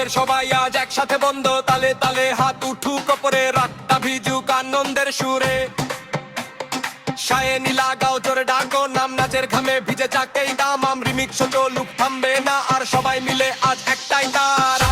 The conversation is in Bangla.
গ্রামের সবাই আজ একসাথে বন্ধ তালে তালে হাত উঠুক ওপরে রাতটা ভিজুক আনন্দের সুরে শায়েনি লাগাও জোরে ডাকো নাম নাচের ঘামে ভিজে যাকেই দাম রিমিক্স চলুক থামবে না আর সবাই মিলে আজ একটাই তার